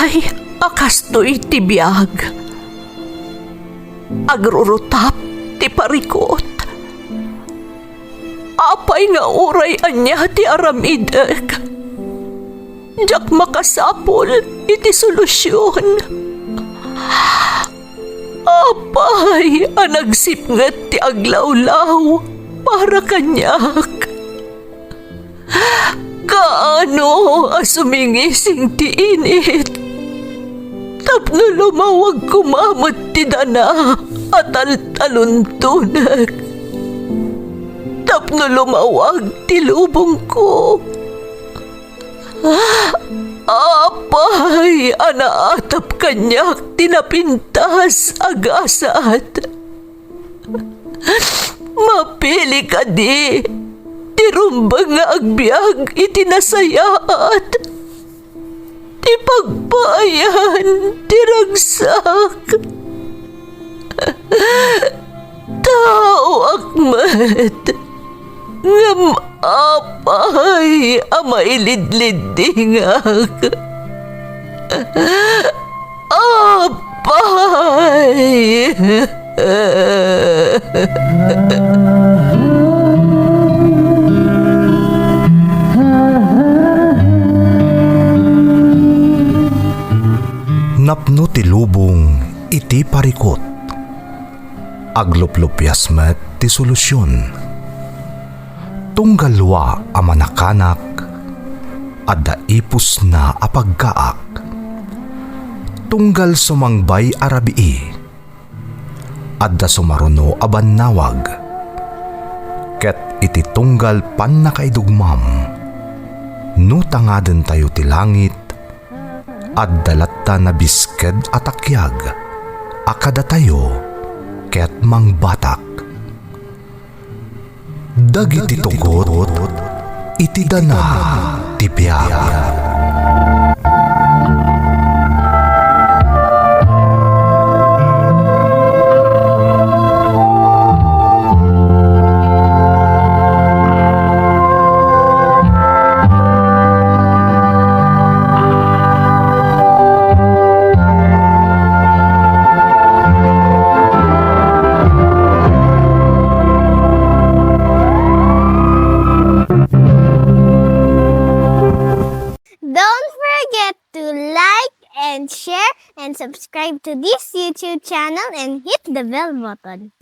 Apay, akastoy ti biyag. Agrurutap ti parikot. Apay nga uray anya ti aramidek. Jak makasapol iti solusyon. Apay, anagsipnget ti aglawlaw para kanyak. Kaano asumingising ti init? Tapno lumawag kumamot ti dana at taluntunak. Tapno lumawag ti lubong ko. Apay, anaatap kanyak tinapintas agasat. Mapili ka di, tirumbang nga agbyag itinasayaat. Ti pagbayan, tiragsak. Tao akmat, ngam apay amailidlidingak. Apay. Napno ti lubong iti parikot. Agluplupyas met ti solusyon. Tunggalwa a manakanak, adda ipus na apagkaak. Tunggal sumangbay arabii, adda sumaruno a bannawag. Ket iti tunggal pan nakaidugmam, no tangaden tayo ti langit, adda latta na bisked atakyag, akada tayo ket mangbatak. Dagiti tugot, iti dana ti biyag. And subscribe to this YouTube channel and hit the bell button.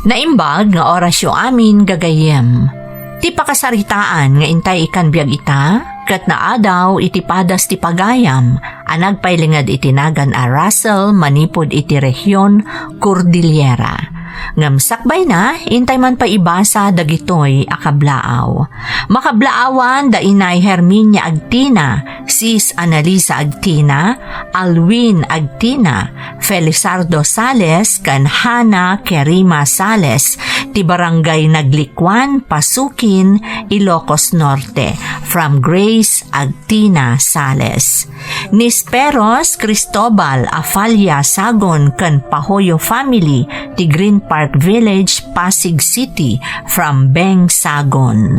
Naimbag nga orasyo amin gagayem. Ti pakasaritaan nga intay ikan biyag ita, kat naadaw iti padas ti pagayam, anag pailingad itinagan a Russell manipod iti rehiyon Cordillera. Ngamsakbay na, intay man pa ibasa dagitoy akablaaw. Makablaawan da inay Herminia Agtina, Sis Analisa Agtina, Alwin Agtina, Felizardo Sales, kan Hana Kerima Sales, ti barangay Naglikwan, Pasukin, Ilocos Norte, from Grace Agtina Sales. Nisperos Cristobal Afalia Sagon, kan Pahoyo family, ti Green Park Village, Pasig City, from Beng Sagon.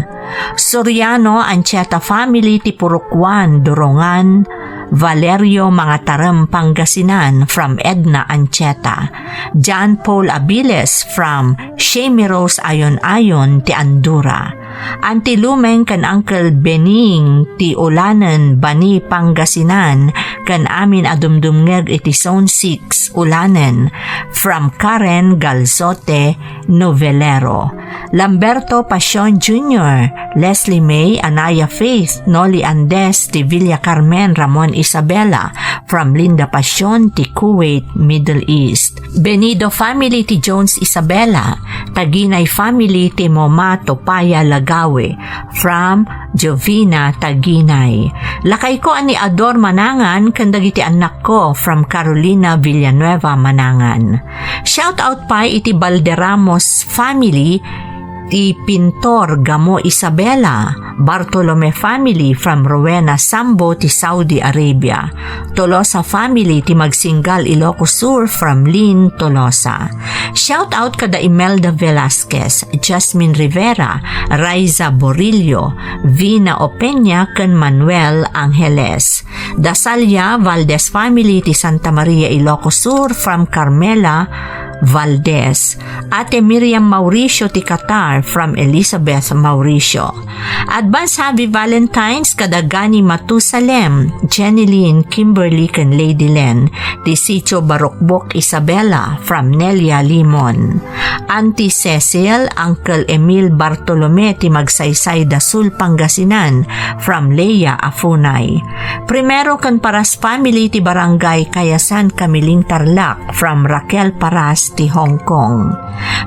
Soriano Ancheta family, ti Purukwan, Durongan, Valerio Mangatarem, Pangasinan, from Edna Ancheta. John Paul Abiles, from Shemiros Ayon-Ayon, ti Andura. Antilumeng kan Uncle Bening ti Ulanen, Bani, Pangasinan, kan amin adumdumngeg iti Zone 6 Ulanen, from Karen Galzote Novelero. Lamberto Pasion Jr., Leslie May, Anaya Faith, Noli Andes ti Villa Carmen, Ramon Isabela, from Linda Pasion ti Kuwait, Middle East. Benido family ti Jones Isabela, Taginay family ti Moma Topaya Lagawe, from Jovina Taginay. Lakay ko ani Ador Manangan, kandagiti anak ko, from Carolina Villanueva Manangan. Shout out pa iti Balderramos family, Ti Pintor Gamo Isabela, Bartolome family from Rowena Sambo ti Saudi Arabia. Tolosa family ti Magsinggal Ilocos Sur from Lynn Tolosa. Shout out kada Imelda Velasquez, Jasmine Rivera, Raiza Borillo, Vina Opeña ken Manuel Angeles. Dasalya Valdez family ti Santa Maria Ilocos Sur from Carmela Valdez. Ate Miriam Mauricio ti Qatar from Elizabeth Mauricio. Advance Happy Valentine's kada Gani Matusalem, Jenilyn Kimberly ken Lady Len ti Sitio Barokbok Isabela from Nelia Limon. Auntie Cecil, Uncle Emil Bartolome ti Magsaysay Dasul Pangasinan from Leia Afunay. Primero ken Paras family ti Barangay Kayasan Kamiling Tarlac from Raquel Paras ti Hong Kong.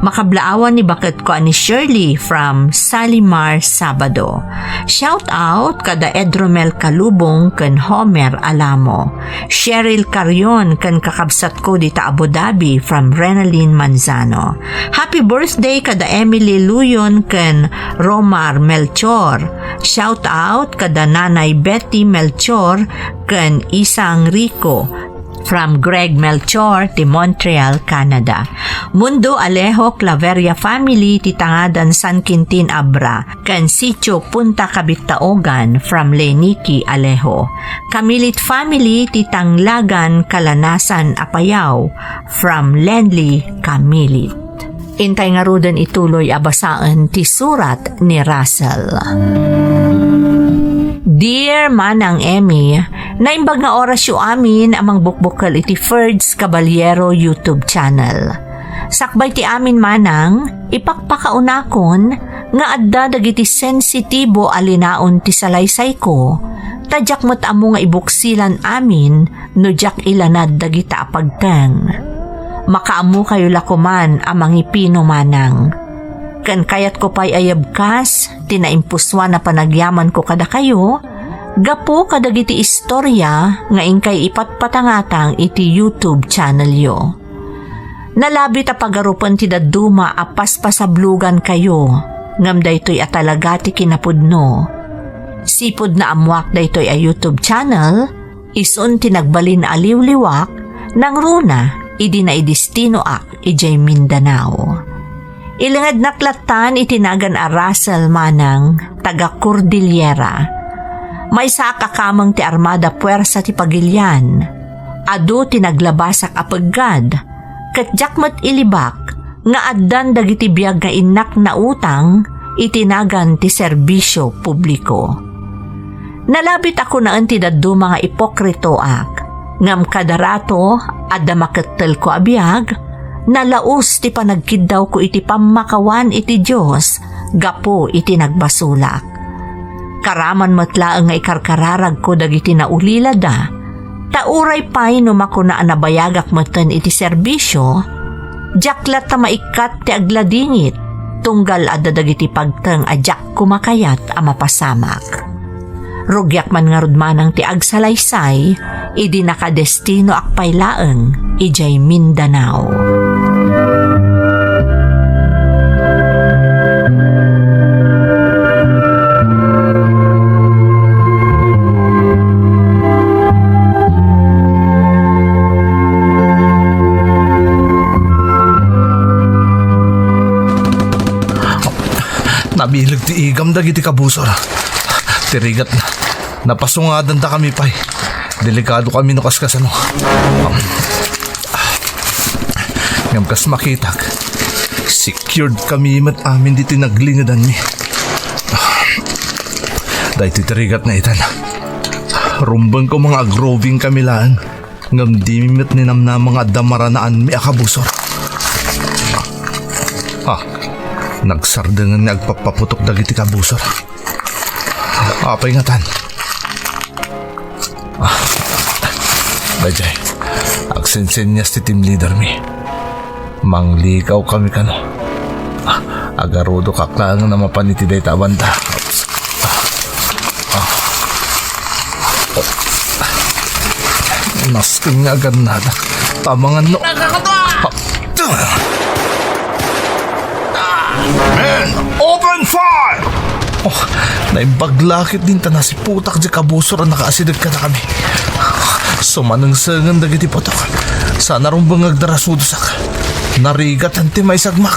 Makablaawan ni Baket ko ani Shirley from Salimar Sabado. Shout out kada Edromel Kalubong ken Homer Alamo. Cheryl Carion ken kakabsat ko dita Abu Dhabi from Renaline Manzano. Happy birthday kada Emily Luyon ken Romar Melchor. Shout out kada Nanay Betty Melchor ken Isang Rico from Greg Melchor ti Montreal, Canada. Mundo Alejo Claveria family ti Tangadan San Quintin Abra ken Sitio Punta Cabitaogan from Leniki Alejo. Kamilit family ti Tanglagan Kalanasan Apayao from Lenli Kamilit. Intay nga rudan ituloy abasaan ti surat ni Russell. Dear Manang Emmy, naimbag nga oras yu amin amang bukbukal iti Ferds Caballero YouTube channel. Sakbay ti amin manang, ipakpakaunakon nga adda dagiti sensitibo alinaon ti salaysay ko, tadyak mo't amo nga ibuksilan amin no jak ilanad dagita apagteng. Makaamu kayo lakuman amang ipino manang. Kan kayat ko pa'y ayabkas, tinaimpuswa na panagyaman ko kada kayo, gapo kadagiti istorya nga ingkay ipatpatangatang iti YouTube channel yo. Nalabi ta pagarupan ti daduma apas pasablugan kayo, ngam daytoy atalagati kinapudno. Sipod na amwak daytoy a YouTube channel, isun tinagbalin aliw-liwak, nang runa, idi na idistino ak, ijay Mindanao. Ilangad naklatan itinagan a Russell manang taga Cordillera. May sakakamang ti Armada Puwersa ti Pagilian. Adu tinaglabasak apagad. Katjakmat ilibak nga addan dagiti biag nga inak na utang itinagan ti serbisyo publiko. Nalabit ako na ti daddo mga ipokrito ak. Ngam kadarato adda makettel ko abiyag. Nalaos ti panagkiddaw ko iti pamakawan iti Diyos, gapo iti nagbasulak. Karaman matlaang nga ikarkararag ko dagiti naulila da, tauray pa'y numako na anabayagak matan iti serbisyo, jaklat ta maikat ti agladingit, tunggal adda dagiti pagteng ajak kumakayat a mapasamak. Rugyak man nga rudmanang ti agsalaysay, idi nakadestino akpay laeng, ijay Mindanao. Nabilag ti igam dagiti kabusor. Tirigat na. Napasungadan ta kami pay. Delikado kami no kaskasano. Ngam kas makitak. Secured kami mat amin dito naglingadan mi. Dahil titirigat na itan. Rumbang ko mga agroving kamilaan. Ngam di mimit ninam na mga damaranaan mi akabusor. Nagsardangan ni agpapaputok dagiti kabusor. Apay ngatan. Bajay, agsensenyas ti team leader mi. Manglikaw kami kano. Agarudo kaklaan na mapanitiday tabanta. Nasking nga agad nada. Tamangan no. Men, Naimbaglakit din ta na si putak di kabusor ang nakaasidag ka na kami. Sumanang-sangan dagiti potok. Sana rong bangag darasudosak. Narigat ang timay sagmak.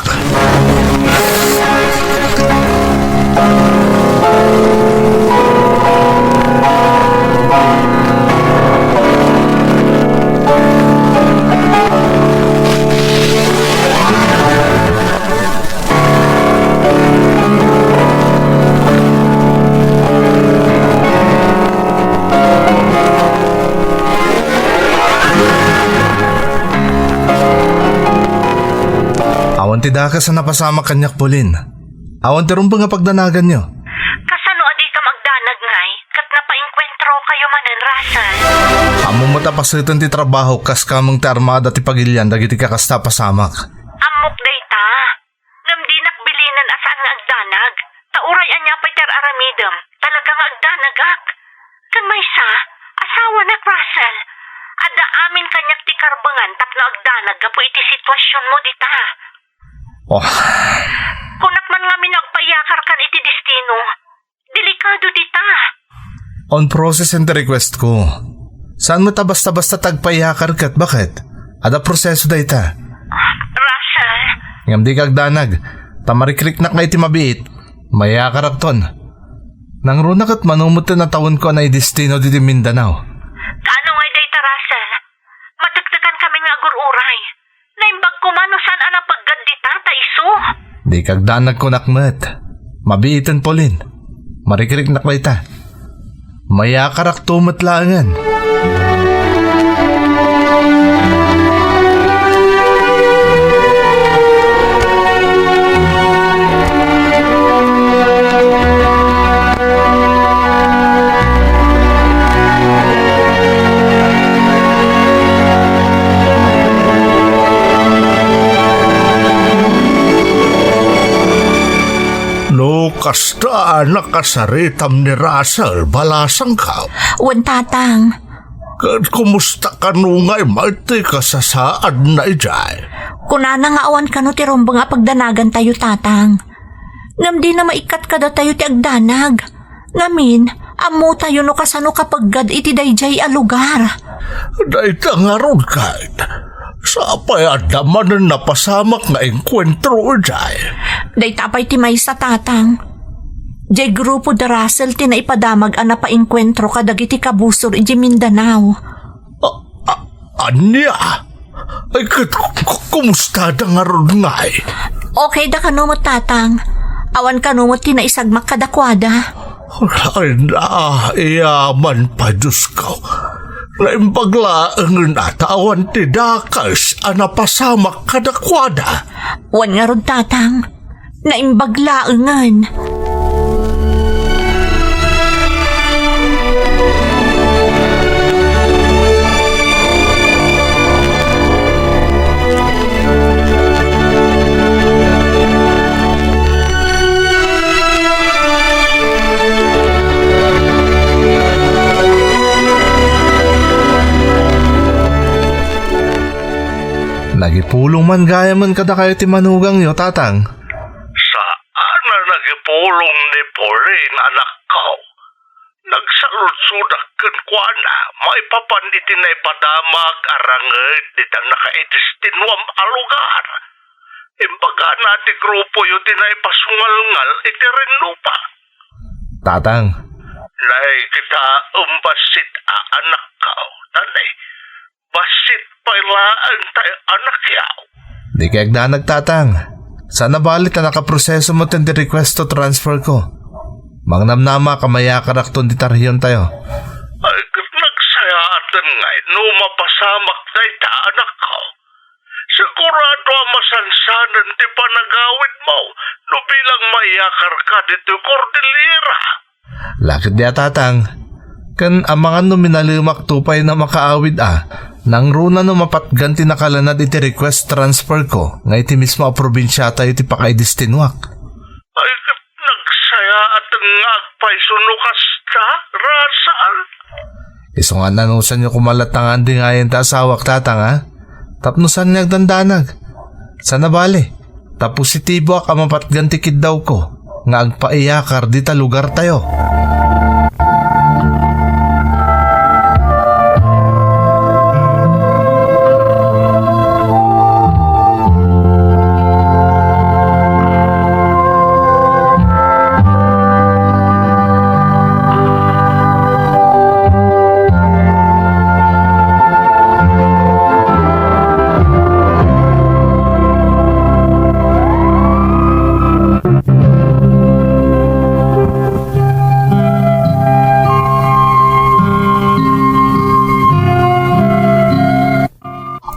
Awan ti daka sa napasama kanyak Pauline. Awan ti rumba nga pagdanagan nyo. Kasano adi ka magdanag ngay, kat napainkwentro kayo manen, Russell. Amo mo tapasitan ti trabaho kas kamang ti armada ti pagilyan dagiti kakasta pasamak. Amok day ta. Ngam di nakbilinan asaan nga agdanag. Tauray anya pa'y ter aramidem. Talagang agdanagak. Kan may sa, asawa na Russell. Ada amin kanyak ti karbangan tapno agdanag gapo iti sitwasyon mo dita. Oh, Kunak man nga minagpayakar kan iti destino. Delikado dita. on process and the request ko. Saan mo ta basta-basta tagpayakar kat? Bakit? Ada proseso da ita. Russell, Ngam di kagdanag. Tamarikrik na kay ti mabiit. Mayakar akton. Nang runa kat manumot na tawon ko na i-destino di Mindanao. kaano ngay dayta Russell? Madagdagan kami nga agururay. Naimbag ko man no saan ana paggad dita ta iso. Di kagdanag ko nakmet. Mabiitan Pauline. Marikrik na kay ta. Mayakar akto matlangan. No, kasta nakasaritam ni Russell, balasang ka. Wan tatang. Kat kumusta ka nungay, malti ka sa saad na ijay. Kunana nga awan kano ti rombo nga pagdanagan tayo tatang. Ngam di na maikat kada tayo ti agdanag. Ngamin, amo tayo no kasano kapaggad iti dayjay a lugar. Dahil nga ron kahit. Sa payadaman na napasamak nga enkwentro ijay. Day tapay ti may sa tatang. Jay grupo da Russell ti naipadamag ang napainkwentro kadag iti kabusor iti Mindanao. Anya? Ay kumusta da nga ron ngay? Okay da kanumot tatang. Awan kanumot ti naisagmak kadakwada. Ay na, iyaman pa Diyos ko. Naimbaglaang natawan ti dakas anapasamak kadakwada. Wan nga ron tatang. Naimbaglaangan. Nagipulong man gaya man kada kayo ti manugang nyo, tatang. Saan na nagipulong ni Pauline, anak ko? Nagsaludsudak kan kwa na, maipapanditi na ipadamag arangit dita nakaidistinwam alugar. Imbaga nati grupo yun din na ipasungal-ngal iti rinlupa. Tatang, Nay kita umbasit anak ko, tanay. Basit pailaan tayo anak yaw. di kayag na nagtatang. Sana balit na nakaproseso mo ten di request to transfer ko. Mangnamnama kamaya karakton di tarhiyon tayo. Ay, nagsayatan ngay, no mapasamak na ita anak ko. Sigurado ang masansanan di panagawin mo, no bilang mayakar ka dito Cordillera. Lakit diya tatang. Kan ang mga nominalumak tupay na makaawid nang runa no mapatganti na kalanad iti request transfer ko nga iti mismo a probinsya tayo iti pakaidistinwak. Ay, nagsayatan nga agpay sunukas ka, Rasal. Iso nga nanusan nyo kumalatangan di nga yung tasawak tatang ha. Tapnusan niyag dandanag. Sana bali. Tapositibo ka mapatgantikid daw ko. nga agpaiyakar di ta lugar tayo.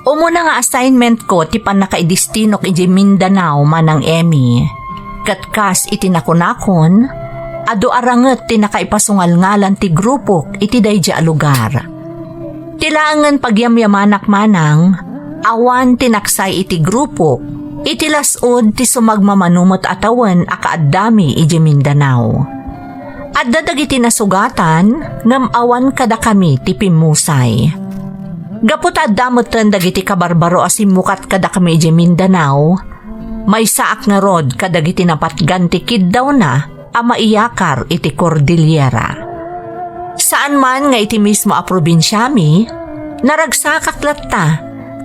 Umuna nga assignment ko ti pan nakaidistinok iti Mindanao manang Emmy. Katkas iti nakunakon, ado aranget ti nakaipasungal ngalan ti grupok iti dayja a lugar. Tilangan pagyamyamanak manang, awan tinaksay iti grupok, iti lasod ti sumagmamanumot atawan a kaaddami iti Mindanao. At dadag iti nasugatan, ngam awan kada kami ti pimusay. Gapot addamotan dagiti kabarbaro asimukat kada kami iti Mindanao, may saak nga rod kadagiti napatgan ti kiddaw na a maiyakar iti Cordillera. Saan man nga iti mismo a probinsyami, naragsakak latta,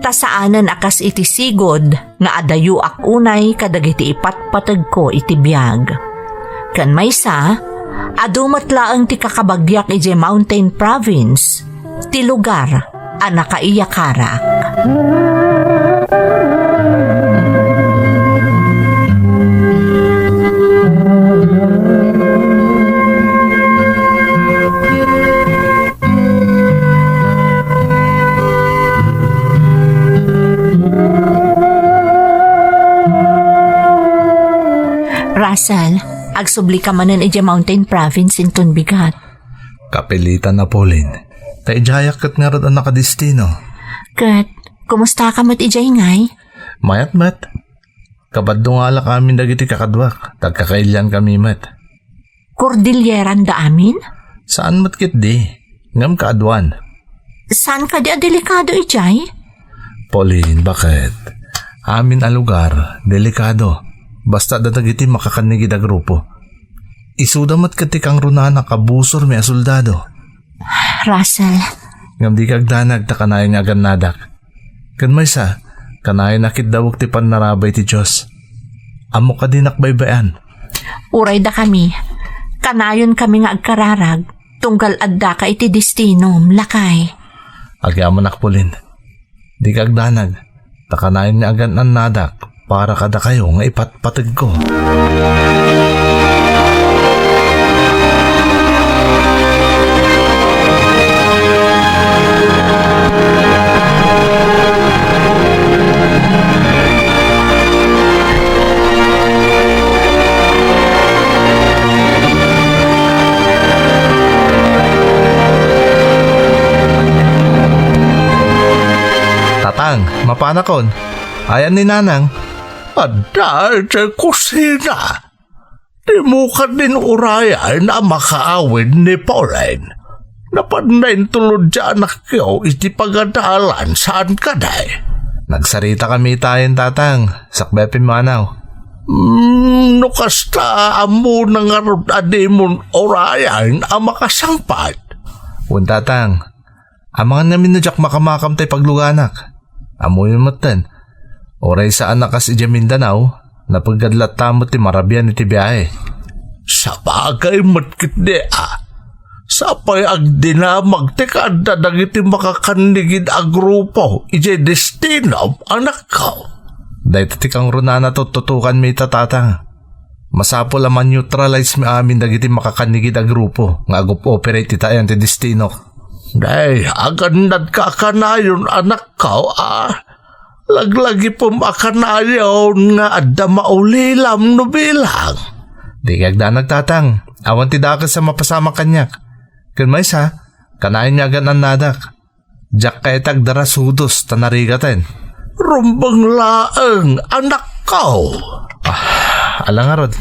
ta saanan akas iti sigod nga adayu ak unay kadagiti ipatpatag ko iti biyag. Kan maysa, adumat laeng ti kakabagyak iti Mountain Province, ti lugar a nakaiyakarak. Russell, agsubli ka manan iti Mountain Province inton bigat. Kapilitan na Pauline. Taijayak kat nga rin ang nakadistino. Kat, kumusta ka mat ijay ngay? Mayat mat. Kabaddo nga ala kami dagiti kakadwak. Tagkakailyan kami mat. Cordilleran da amin? Saan mat kit di? Ngam kaadwan. Saan ka di delikado ijay? Pauline, bakit? Amin a lugar, delikado. Basta datagiti makakanigid a grupo. Isudamat kati kang runa nakabusor may soldado. Russell, Ngam di kagdanag ta kanayon nga ganadak. Kan maysa, kanayon nakit dawag ti panarabay ti Diyos. Amo ka din nakbaybayan. uray da kami. Kanayon kami nga agkararag, tunggal adda ka iti destinom, lakay. Agyaman nakpulin. Di kagdanag, ta kanayon nga agan ang nadak para kada kayo nga ipatpatag ko. Tatang, mapanakon. Ayan ni Nanang. Adal sa kusina. Di mo ka din urayan na makaawid ni Pauline. Napandayin tulad dyan na kayo iti pagadalan saan ka day. Nagsarita kami tayo, Tatang. Sakbepin manaw. No kasta amo nang arod adimon urayan ang makasangpat. Tatang. Amangan namin na jak makamakam tayo pagluganak. Amo yung matan. Oray saan nakas ija Mindanao, napaggadlat tamot ti marabian iti biyahe. Sa bagay matkit de Sapay ag dinamag ti kada dagiti makakanigid a grupo ije destino anak ko. Dahil ti kang runana tututukan mi Tatang. Masapo laman neutralize mi amin dagiti makakanigid a grupo nga agup-operate itayan ti destino. Day, agandad ka kanayon anak ko Laglagi po makanayon nga adda maulilam no bilang. Di kagdanag Tatang. Awan ti dakas sa mapasama kanyak. Kun may sa, kanayon niya gan ang nadak. Jak kay tagdara sudos tanarigatan. Rumbang laeng anak ko. Alang nga rod,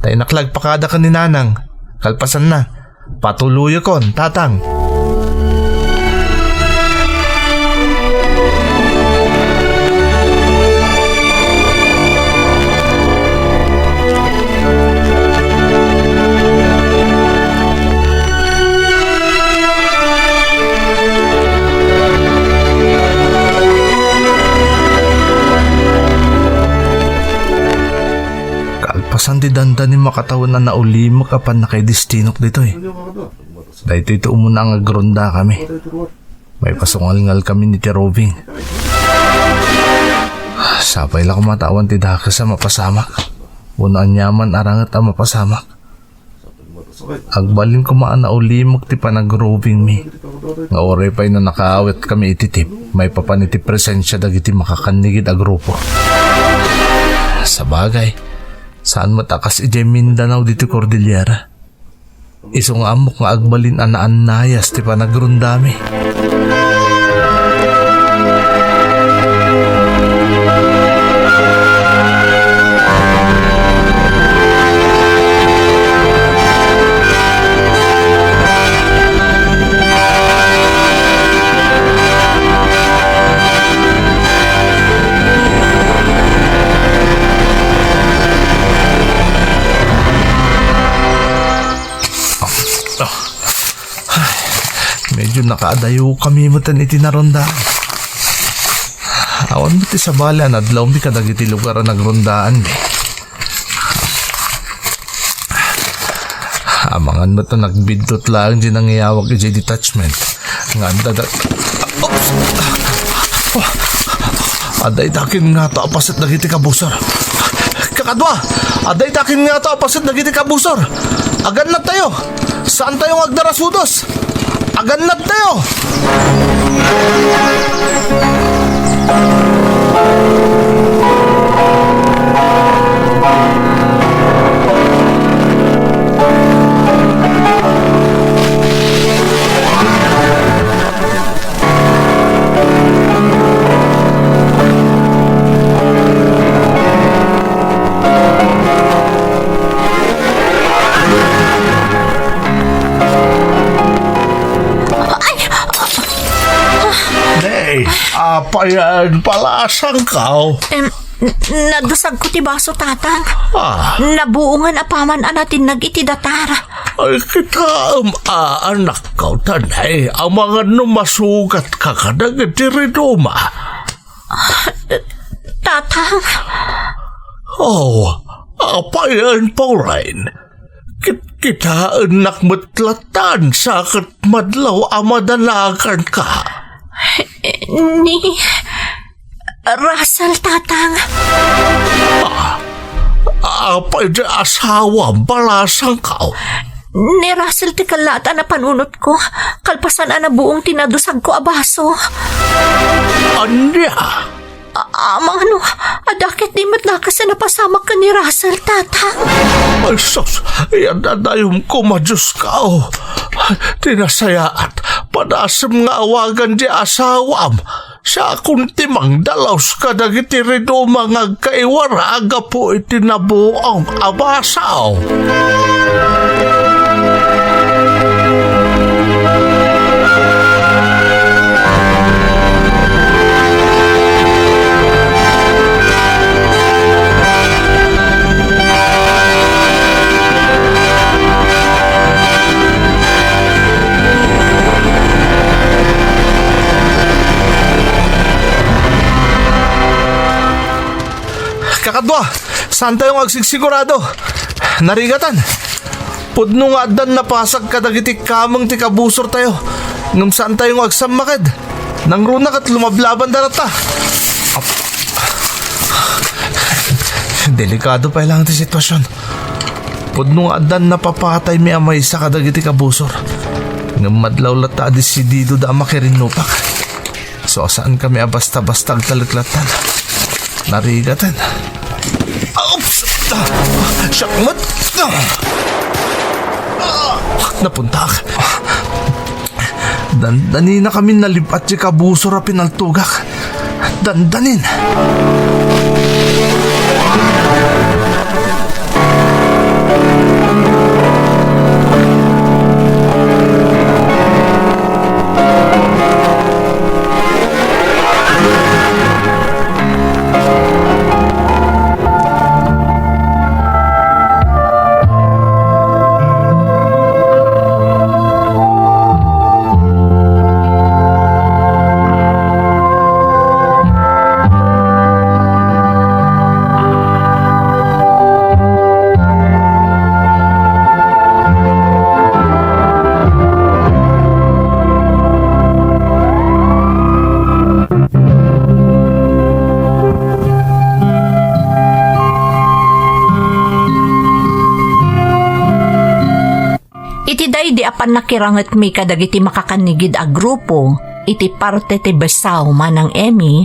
tayo naklag pakada ka ni Nanang. Kalpasan na. Patuloy kon, Tatang. saan ti dandan ni makatawan na naulimok apan na kay destinok dito eh. Dahil ito umuna ang agronda kami. May pasungal-ngal kami ni Tirobing. Sabay lang kumatawan ti daka sa mapasamak. Unaan nyaman arangat ang mapasamak. Agbalin ko maan na ulimok ti panagrobing mi. Nga oray pa'y na nakaawit kami ititip. May papaniti presensya dagiti makakanigid a grupo. Sa bagay, saan matakas ije Mindanao dito Cordillera? Isong amok nga agbalin anaan-nayas ti panagrundami. Medyo nakaadayo kami mo tan itinaronda. Awan mo ti sa bala na adlaw mi kadag iti lugar na nagrondaan mi. Amangan mo to nagbidtot lang di nangyayawag iti detachment. Nga dadag... Aday takin nga to apasit nagiti kabusor. Kakadwa! Aday takin nga to apasit nagiti kabusor. Agan na tayo! Saan tayo agdarasudos? Aganap tayo! Apayan pala sangkaw. Nagdusag ko ti baso, tatang. Ah. Nabuungan apaman anatin nagitidatara. Ay kita anak kau tanay. Ang mga numasugat ka kadag itiriduma. Tatang. Oh, apayan Pauline. Kita anak matlatan sakit madlaw amadalagan ka. Ni Russell, tatang. Apay di asawa balasang kau. Ni Russell ti kalata na panunot ko. Kalpasan na buong tinadusag ko abaso. Anya? Amang ano, adakit di matlakas na napasamak ka ni Russell, tatang. Ay sos, yan dadayom ko madyos ka. Tinasayaat, padasam nga awagan di asawam. Sa akong timang dalaws ka dagiti rido mga kaiwara aga po itinabuang abasaw. Kakadwa, saan tayong agsigsigurado? Narigatan. Pudno nga dan napasag ka dagiti kamang ti kabusor tayo. Ngam saan tayong agsamakad? Nang runa kat lumablaban darata. Delikado pa lang ti sitwasyon. Pudno nga dan napapatay mi amay sa kadagiti kabusor. Ngam madlaw lata desidido da makirinupak. So saan kami basta-basta agtaliklatan? Narigatan. Oops! Syakmat! Napuntak. Dandanin na kami nalipat si kabuso ra pinaltugak. Dandanin. Di apan nakirangat mi kadagiti makakanigid a grupo, iti parte ti besaw manang Emmy,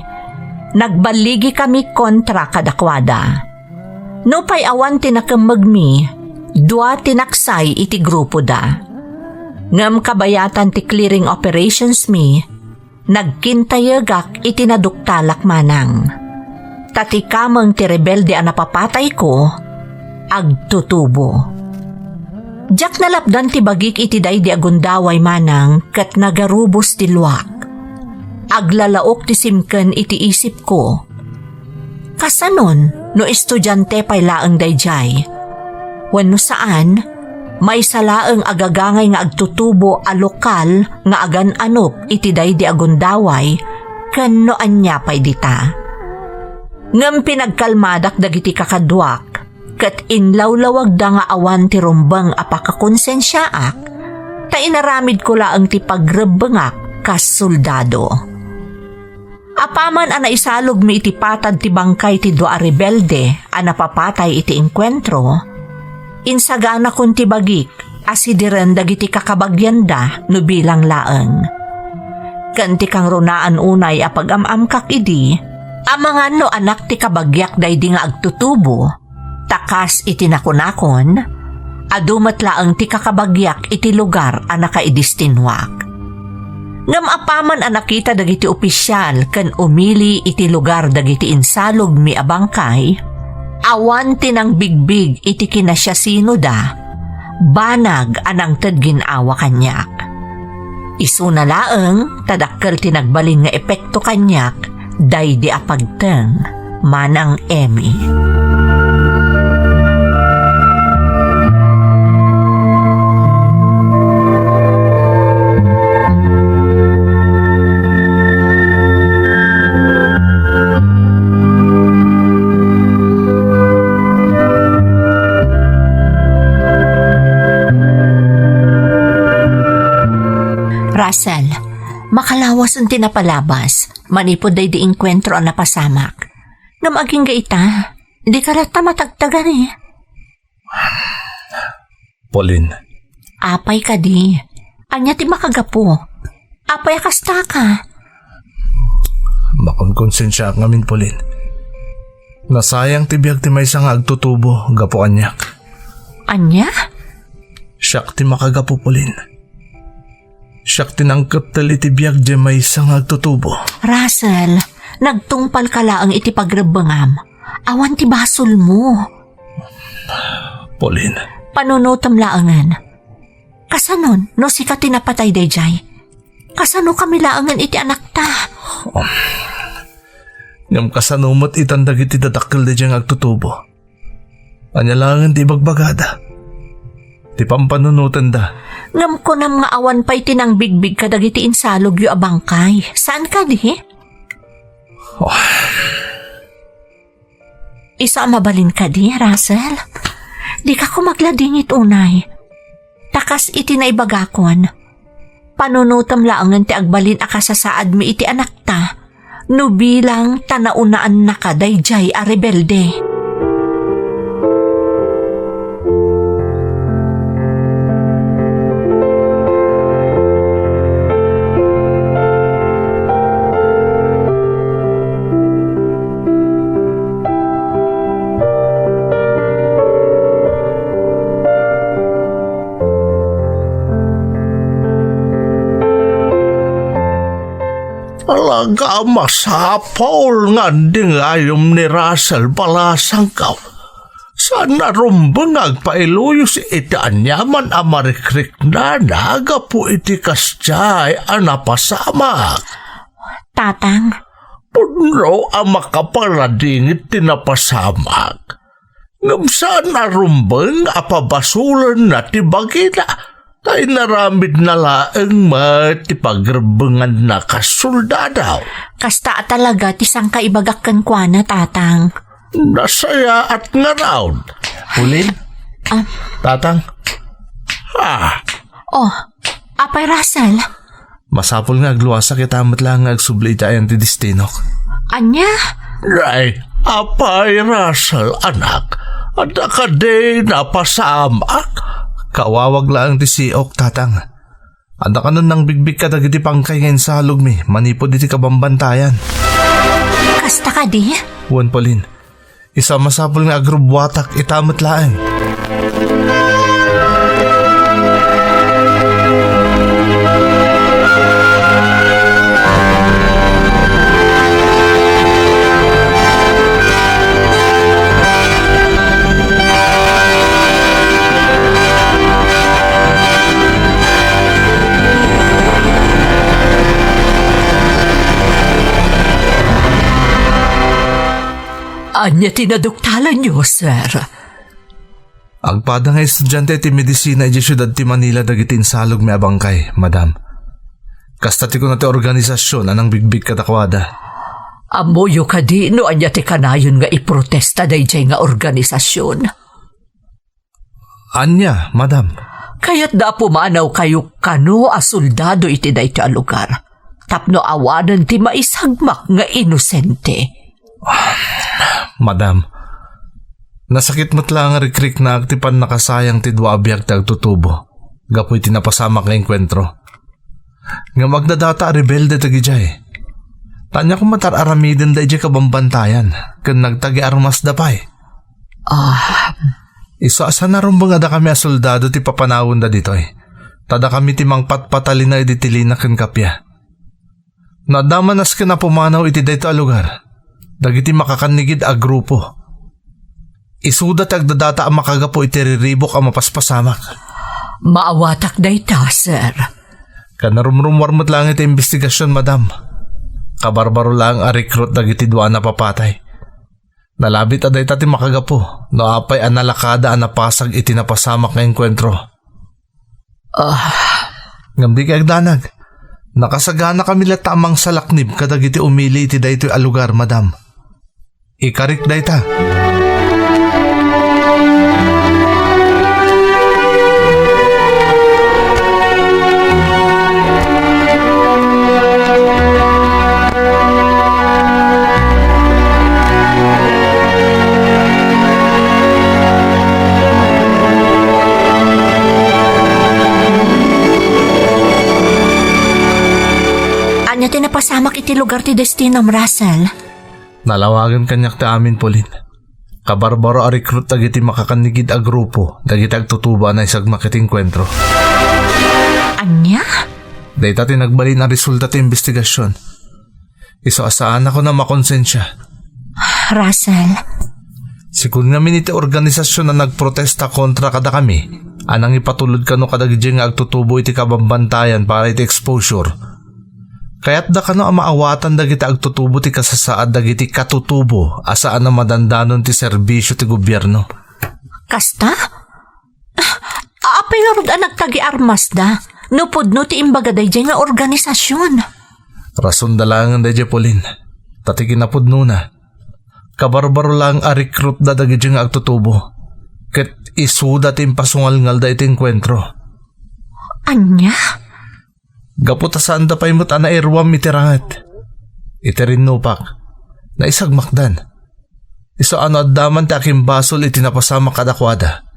nagbaligi kami kontra kadakwada. No pay awan tinakemeg mi, dua tinaksay iti grupo da. Ngam kabayatan ti clearing operations mi, nagkintayagak iti naduktalak manang. Tatikamang ti rebelde a napapatay ko, agtutubo. Diyak nalapdan ti bagik iti day di agundaway manang kat nagarubos ti luwak. Aglalaok ti simken iti isip ko. Kasanon no estudyante pay laeng dayjay. Wenno saan, may salaeng agagangay nga agtutubo a lokal nga agan-anop iti day di agundaway ken no anya pay dita. Ngem pinagkalmadak dagiti kakadwak ket inlawlawag da nga awan ti rumbang apakakonsensyaak, ta inaramid ko laang ti pagrebengak kas soldado. Apaman ana isalog mi iti patad ti bangkay ti dua rebelde a napapatay iti engkwentro, insagana kun ti bagik asidiren dagiti kakabagyanda no bilang laeng. Kanti kang runaan unay a pag-amamkak idi, amangan no anak ti kabagyak daydi nga agtutubo, takas iti nakunakon, adumat laang ti kakabagyak iti lugar a nakaidistinwak. Ngam apaman a nakita dagiti opisyal ken umili iti lugar dagiti insalog mi abangkay, awan tinang bigbig iti kinasyasino da, banag anang ted ginawa kanyak. Isuna laeng tadakkel tinagbalin nga epekto kanyak, daydi apagteng manang Emmy. Russell, makalawas ang tinapalabas, manipod day di engkwentro ang napasamak. Ngam aging gaita, di ka rata matagtagan eh. Pauline, Apay ka di, anya ti makagapo. Apay kasta ka. makon-konsensya ak ngamin, Pauline. Nasayang tibiyag ti may isang agtutubo, gapo anyak. Anya? Siyak ti makagapo, Pauline. Siyak tinangkat tali ti biyag di may isang agtutubo. Russell, nagtungpal ka laang iti pagrebengam. Awan ti basol mo. Pauline, Panunutam laangan. Kasanon, no si ka tinapatay dayjay. Kasano kami laangan iti anak ta? ngam kasanumot itandag iti dadakkel di diyang agtutubo. Anyalangan ti bagbagada. Ti pampanunutan da. Ngam ko nam nga awan pa'y tinang bigbig kadagiti insalog yu abangkay. Saan ka di? Isa mabalin ka di, Russell? Di ka ko magladingit unay. Takas iti na ibagakon. Panunutam laangan ti agbalin akasasaad mi iti anak ta. No bilang tanaunaan na ka dayjay a rebelde. Talaga masapaol nga di ngayom ni Russell palasangkaw. Sana rumbang agpailuyos iti anyaman amarikrik na naga po iti kastyay anapasamak. Tatang, Punro ang makaparadingit tinapasamak. Ngam sana rumbang apabasulan na ti bagina. Tay naramid na laeng matipagrebengan na kasoldadaw. kasta talaga ti sangka ibagakkan kwa na, tatang. Nasaya at nga raw. Pauline? Ah. Tatang? Oh, apay Russell? Masapol nga agluwasa kita amat lang agsubli tayo ti destinok. Anya? Ray, apay Russell anak. At akaday napasamak. Kaawawag lang ti siok, tatang. Anda ka nun nang bigbig ka dagiti pangkay ngayon sa halog mi, manipod iti kabambantayan. Kasta ka di? Juan Pauline, isa masapol nga agrobwatak itamot laeng. Anya tinaduktalan niyo, sir. Agpada nga estudyante ti medisina iti syudad ti Manila dagiti insalog mi abangkay, madam. Kasta ti ko na ti organisasyon anang bigbig katakwada. Amoyo ka di no anya ti kanayon nga iprotesta dayjay nga organisasyon. Anya, madam? Kaya't da pumanaw kayo kano a soldado iti dayto a lugar. Tapno awanan ti maisagmak nga inosente. Madam, nasakit mo't lang nga rikrik na agtipan nakasayang ti dua abiyag ti agtutubo. Gapoy tinapasamak nga enkwentro. Nga magdadata a rebelde tagijay. Tanya ko matararamidin da ijay kabambantayan. Kan nagtagi armas dapay. Iso asa narumbang ada kami a soldado ti papanawon da ditoy. Tada kami ti mangpatpatalin na iditilina ken kapya. Nadamanas ka na pumanaw iti dayto a lugar. Dagiti makakanigid a grupo. Isuda tagdadata ang makagapo iti riribok ang mapaspasamak. Maawatak dayta, sir. Kanarumrumwarmot lang iti investigasyon, madam. Kabarbaro lang a recruit dagiti dua na papatay. Nalabit a dayta ti makagapo. No apay a nalakada a napasag iti napasamak nga enkwentro. Ngamdi kay agdanag. Nakasagana kami latamang salaknib kadagiti umili iti daytoy a lugar, madam. Ikarik dayta. Anya tinapasamak iti lugar ti destino, Russell. Nalawagan kanyak ti amin, Pauline. Kabarbaro a recruit dagiti makakanigid a grupo dagiti agtutuba na isagmak iti enkwentro. Anya? Dayta tinagbalin a resulta ti investigasyon. Iso asaan ako na makonsensya. Russell. Sikun nga miniti organisasyon na nagprotesta kontra kada kami, anang ipatulod kano kadagiti nga agtutubo iti kabambantayan para iti exposure. Kaya't da kano ang maawatan dagiti agtutubo ti kasasaad dagiti katutubo asaan na madandanon ti serbisyo ti gobyerno. Kasta? Apay nga rod nagtagi armas da. Nupod ti imbaga dayjay nga organisasyon. Rason da lang dayjay, Pauline. Tatigin na pudno na. Kabarbaro lang a recruit da dagiti nga agtutubo. Ket isuda ti pasungal-ngal da iti enkwentro. Anya? Gaputasan da pa'y mo't ana irwam itirangat. Itirin nupak. Na isagmakdan. Iso ano addaman ti aking basol itinapasama kadakwada.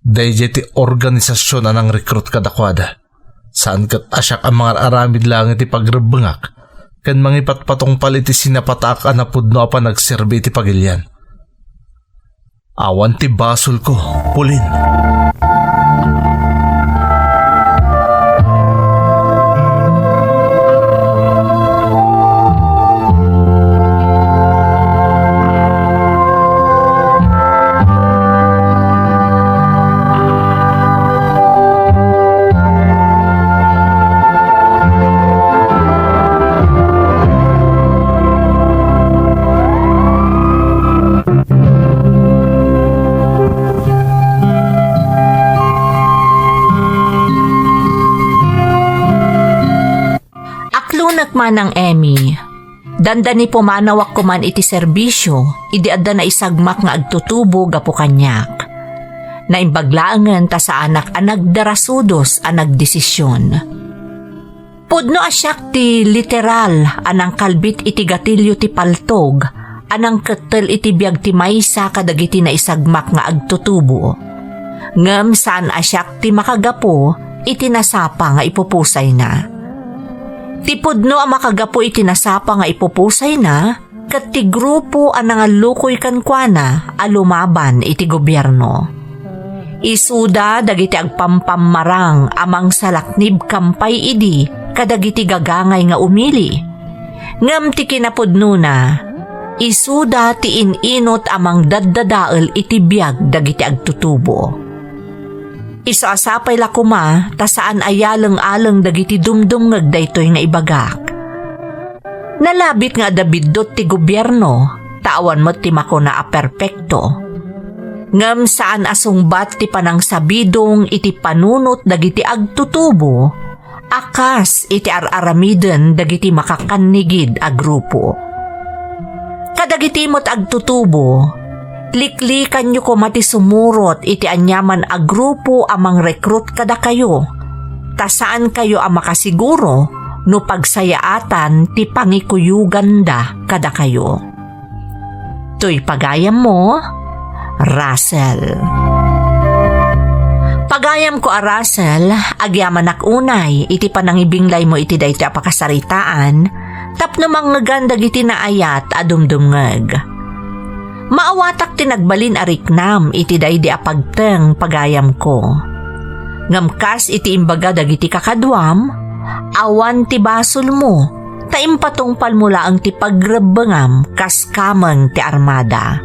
Dayjay ti organisasyon anang recruit kadakwada. Saan kat asyak ang mga aramid lang iti pagrebengak. Kan mangipatpatong pal iti sinapatak anapudno apa nagserbi iti pagilyan. Awan ti basol ko, Pauline. Manang Emmy, dandani pumanawak ko man iti serbisyo, idi adda na isagmak nga agtutubo gapo kanyak. Naimbaglaangan ta sa anak a nagdarasudos a nagdesisyon. Pudno asyak ti literal anang kalbit iti gatilyo ti paltog, anang ketel iti biag ti maysa kadagiti na isagmak nga agtutubo. Ngem saan asyak ti makagapo itinasapa nga ipupusay na. Tipudno ang makagapo itinasapa nga ipupusay na ket ti grupo ang nangalukoy kankwana a lumaban iti gobyerno. Isuda dagiti agpampamarang amang salaknib kampay idi kadagiti gagangay nga umili. Ngem ti kinapudno na isuda ti ininot amang daddadael iti biag dagiti agtutubo. Isaasapay la kuma ta saan ayalang-alang dagiti dumdumngeg daytoy nga ibagak. Nalabit nga dabidot ti gobyerno, tawan mo ti makuna a perpekto. Ngem saan asungbat ti panangsabidong iti panunot dagiti agtutubo, akas iti araramiden dagiti makakannigid a grupo. Kadagiti mo't agtutubo, liklikan nyo ko mati sumurot iti anyaman a grupo amang rekrut kada kayo, ta saan kayo ang makasiguro no pagsayaatan ti pangikuyuganda kada kayo. To'y pagayam mo, Russell. Pagayam ko a Russell, agyaman unay iti panangibinglay mo iti dayto apakasaritaan, tapno mangnagandag iti naayat adumdumngeg. Maawatak tinagbalin ariknam iti daydi apagteng pagayam ko. Ngamkas iti imbaga dagiti kakadwam, awan ti basol mo, ta impatungpal mula ang ti pagrebengam kas kameng ti armada.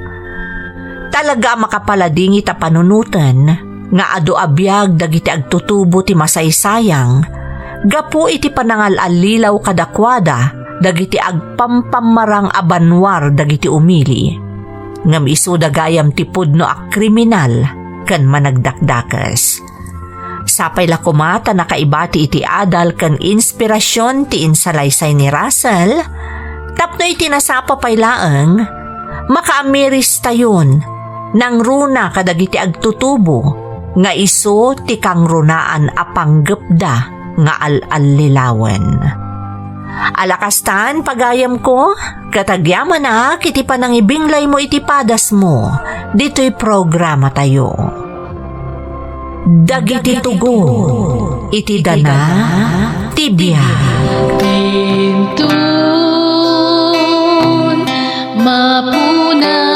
Talaga makapalading ita panunutan, nga adu abiyag dagiti agtutubo ti masaysayang, gapu iti panangal-alilaw kadakwada, dagiti agpampamarang abanwar dagiti umili. Ngam isuda gayam ti pudno a kriminal ken managdakdakas. Sapay la kumata nakaibati iti adal ken inspirasyon ti insalaysay ni Russell, tapno iti nasapa pay laeng, makaamiris tayon nang runa kadagiti agtutubo, nga iso ti kang runaan a panggepda nga al-allilawen. Alakastan pagayam ko, katagyaman na kiti panangibinglay mo iti padas mo, dito'y programa tayo. Dagiti tugo, iti dana, tibiyag. Tintun, mapuna